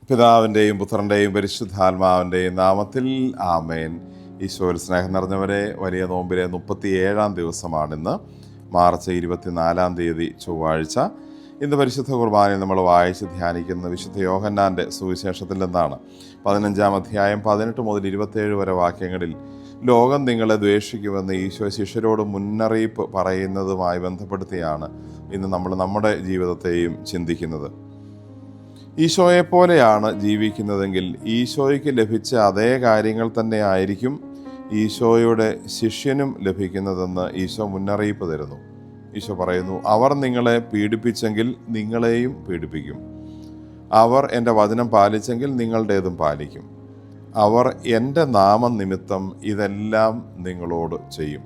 പിതാവിൻ്റെയും പുത്രൻ്റെയും പരിശുദ്ധാത്മാവിൻ്റെയും നാമത്തിൽ ആമേൻ. ഈശോയിൽ സ്നേഹം നിറഞ്ഞവരെ, വലിയ നോമ്പിലെ 37-ാം ദിവസമാണിന്ന്. മാർച്ച് 24 ചൊവ്വാഴ്ച. ഇന്ന് പരിശുദ്ധ കുർബാനയിൽ നമ്മൾ വായിച്ച് ധ്യാനിക്കുന്ന വിശുദ്ധ യോഹന്നാൻ്റെ സുവിശേഷത്തിൽ നിന്നാണ്. 15-ാം അധ്യായം 18 മുതൽ 27 വരെ വാക്യങ്ങളിൽ ലോകം നിങ്ങളെ ദ്വേഷിക്കുമെന്ന് ഈശോ ശിഷ്യരോട് മുന്നറിയിപ്പ് പറയുന്നതുമായി ബന്ധപ്പെടുത്തിയാണ് ഇന്ന് നമ്മൾ നമ്മുടെ ജീവിതത്തെയും ചിന്തിക്കുന്നത്. ഈശോയെപ്പോലെയാണ് ജീവിക്കുന്നതെങ്കിൽ ഈശോയ്ക്ക് ലഭിച്ച അതേ കാര്യങ്ങൾ തന്നെ ആയിരിക്കും ഈശോയുടെ ശിഷ്യനും ലഭിക്കുന്നതെന്ന് ഈശോ മുന്നറിയിപ്പ് തരുന്നു. ഈശോ പറയുന്നു, അവർ നിങ്ങളെ പീഡിപ്പിച്ചെങ്കിൽ നിങ്ങളെയും പീഡിപ്പിക്കും. അവർ എൻ്റെ വചനം പാലിച്ചെങ്കിൽ നിങ്ങളുടേതും പാലിക്കും. അവർ എൻ്റെ നാമം നിമിത്തം ഇതെല്ലാം നിങ്ങളോട് ചെയ്യും.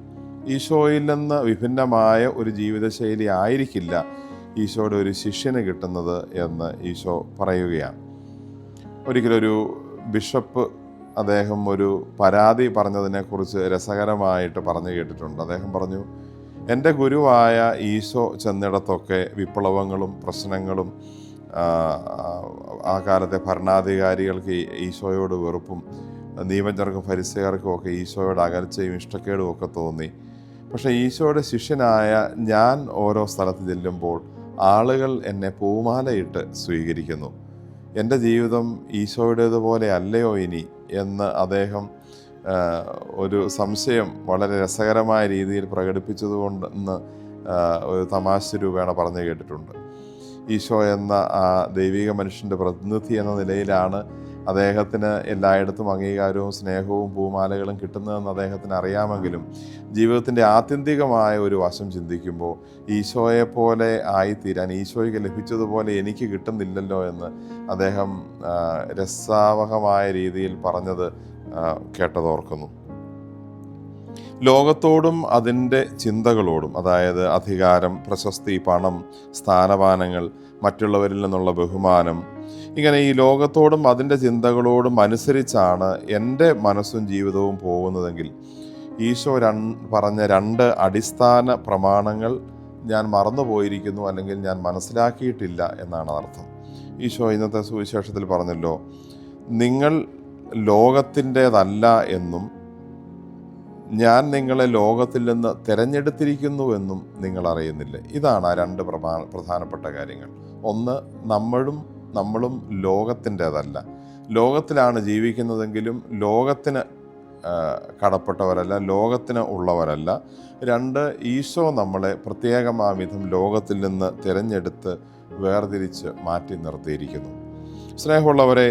ഈശോയിൽ നിന്ന് വിഭിന്നമായ ഒരു ജീവിതശൈലി ആയിരിക്കില്ല ഈശോയുടെ ഒരു ശിഷ്യന് കിട്ടുന്നത് എന്ന് ഈശോ പറയുകയാണ്. ഒരിക്കലൊരു ബിഷപ്പ് അദ്ദേഹം ഒരു പരാതി പറഞ്ഞതിനെക്കുറിച്ച് രസകരമായിട്ട് പറഞ്ഞു കേട്ടിട്ടുണ്ട്. അദ്ദേഹം പറഞ്ഞു, എൻ്റെ ഗുരുവായ ഈശോ ചെന്നിടത്തൊക്കെ വിപ്ലവങ്ങളും പ്രശ്നങ്ങളും ആ കാലത്തെ ഭരണാധികാരികൾക്ക് ഈശോയോട് വെറുപ്പും നിയമജ്ഞർക്കും ഫരിസേയർക്കും ഒക്കെ ഈശോയോട് അകൽച്ചയും ഇഷ്ടക്കേടും ഒക്കെ തോന്നി. പക്ഷേ ഈശോയുടെ ശിഷ്യനായ ഞാൻ ഓരോ സ്ഥലത്ത് ചെല്ലുമ്പോൾ ആളുകൾ എന്നെ പൂമാലയിട്ട് സ്വീകരിക്കുന്നു. എൻ്റെ ജീവിതം ഈശോയുടേതുപോലെ അല്ലയോ ഇനി എന്ന് അദ്ദേഹം ഒരു സംശയം വളരെ രസകരമായ രീതിയിൽ പ്രകടിപ്പിച്ചതുകൊണ്ടെന്ന് ഒരു തമാശ രൂപേണ പറഞ്ഞു കേട്ടിട്ടുണ്ട്. ഈശോ എന്ന ആ ദൈവിക മനുഷ്യൻ്റെ പ്രതിനിധി എന്ന നിലയിലാണ് അദ്ദേഹത്തിന് എല്ലായിടത്തും അംഗീകാരവും സ്നേഹവും പൂമാലകളും കിട്ടുന്നതെന്ന് അദ്ദേഹത്തിന് അറിയാമെങ്കിലും ജീവിതത്തിൻ്റെ ആത്യന്തികമായ ഒരു വശം ചിന്തിക്കുമ്പോൾ ഈശോയെപ്പോലെ ആയിത്തീരാൻ, ഈശോയ്ക്ക് ലഭിച്ചതുപോലെ എനിക്ക് കിട്ടുന്നില്ലല്ലോ എന്ന് അദ്ദേഹം രസാവഹമായ രീതിയിൽ പറഞ്ഞത് കേട്ടതോർക്കുന്നു. ലോകത്തോടും അതിൻ്റെ ചിന്തകളോടും, അതായത് അധികാരം, പ്രശസ്തി, പണം, സ്ഥാനമാനങ്ങൾ, മറ്റുള്ളവരിൽ നിന്നുള്ള ബഹുമാനം, ഇങ്ങനെ ഈ ലോകത്തോടും അതിൻ്റെ ചിന്തകളോടും അനുസരിച്ചാണ് എൻ്റെ മനസ്സും ജീവിതവും പോകുന്നതെങ്കിൽ ഈശോ പറഞ്ഞ 2 അടിസ്ഥാന പ്രമാണങ്ങൾ ഞാൻ മറന്നുപോയിരിക്കുന്നു, അല്ലെങ്കിൽ ഞാൻ മനസ്സിലാക്കിയിട്ടില്ല എന്നാണ് അർത്ഥം. ഈശോ ഇന്നത്തെ സുവിശേഷത്തിൽ പറഞ്ഞല്ലോ, നിങ്ങൾ ലോകത്തിൻ്റേതല്ല എന്നും ഞാൻ നിങ്ങളെ ലോകത്തിൽ നിന്ന് തിരഞ്ഞെടുത്തിരിക്കുന്നുവെന്നും നിങ്ങൾ അറിയുന്നില്ല. ഇതാണ് ആ 2 പ്രധാനപ്പെട്ട കാര്യങ്ങൾ. ഒന്ന്, നമ്മളും ലോകത്തിൻ്റേതല്ല, ലോകത്തിലാണ് ജീവിക്കുന്നതെങ്കിലും ലോകത്തിന് കടപ്പെട്ടവരല്ല, ലോകത്തിന് ഉള്ളവരല്ല. 2, ഈശോ നമ്മളെ പ്രത്യേകമാവിധം ലോകത്തിൽ നിന്ന് തിരഞ്ഞെടുത്ത് വേർതിരിച്ച് മാറ്റി നിർത്തിയിരിക്കുന്നു. സ്നേഹമുള്ളവരെ,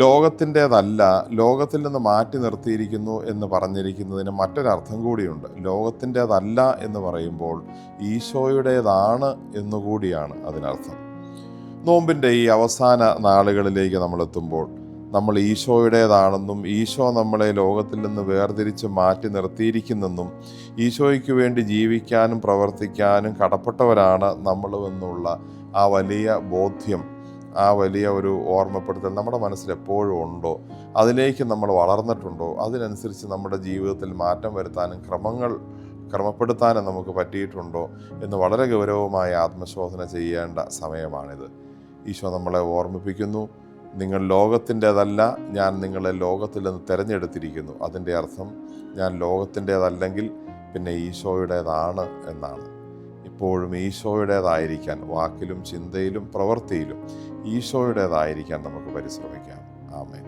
ലോകത്തിൻ്റേതല്ല, ലോകത്തിൽ നിന്ന് മാറ്റി നിർത്തിയിരിക്കുന്നു എന്ന് പറഞ്ഞിരിക്കുന്നതിന് മറ്റൊരർത്ഥം കൂടിയുണ്ട്. ലോകത്തിൻ്റേതല്ല എന്ന് പറയുമ്പോൾ ഈശോയുടേതാണ് എന്നുകൂടിയാണ് അതിനർത്ഥം. നോമ്പിൻ്റെ ഈ അവസാന നാളുകളിലേക്ക് നമ്മളെത്തുമ്പോൾ നമ്മൾ ഈശോയുടേതാണെന്നും ഈശോ നമ്മളെ ലോകത്തിൽ നിന്ന് വേർതിരിച്ച് മാറ്റി നിർത്തിയിരിക്കുന്നെന്നും ഈശോയ്ക്ക് വേണ്ടി ജീവിക്കാനും പ്രവർത്തിക്കാനും കടപ്പെട്ടവരാണ് നമ്മളുമെന്നുള്ള ആ വലിയ ബോധ്യം, ആ വലിയ ഒരു ഓർമ്മപ്പെടുത്തൽ നമ്മുടെ മനസ്സിൽ എപ്പോഴും ഉണ്ടോ? അതിലേക്ക് നമ്മൾ വളർന്നിട്ടുണ്ടോ? അതിനനുസരിച്ച് നമ്മുടെ ജീവിതത്തിൽ മാറ്റം വരുത്താനും ക്രമപ്പെടുത്താനും നമുക്ക് പറ്റിയിട്ടുണ്ടോ എന്ന് വളരെ ഗൗരവമായ ആത്മശോധന ചെയ്യേണ്ട സമയമാണിത്. ഈശോ നമ്മളെ ഓർമ്മിപ്പിക്കുന്നു, നിങ്ങൾ ലോകത്തിൻ്റേതല്ല, ഞാൻ നിങ്ങളെ ലോകത്തിൽ നിന്ന് തിരഞ്ഞെടുത്തിരിക്കുന്നു. അതിൻ്റെ അർത്ഥം ഞാൻ ലോകത്തിൻ്റേതല്ലെങ്കിൽ പിന്നെ ഈശോയുടേതാണ് എന്നാണ്. ഇപ്പോഴും ഈശോയുടേതായിരിക്കാൻ, വാക്കിലും ചിന്തയിലും പ്രവൃത്തിയിലും ഈശോയുടേതായിരിക്കാൻ നമുക്ക് പരിശ്രമിക്കാം. ആമേൻ.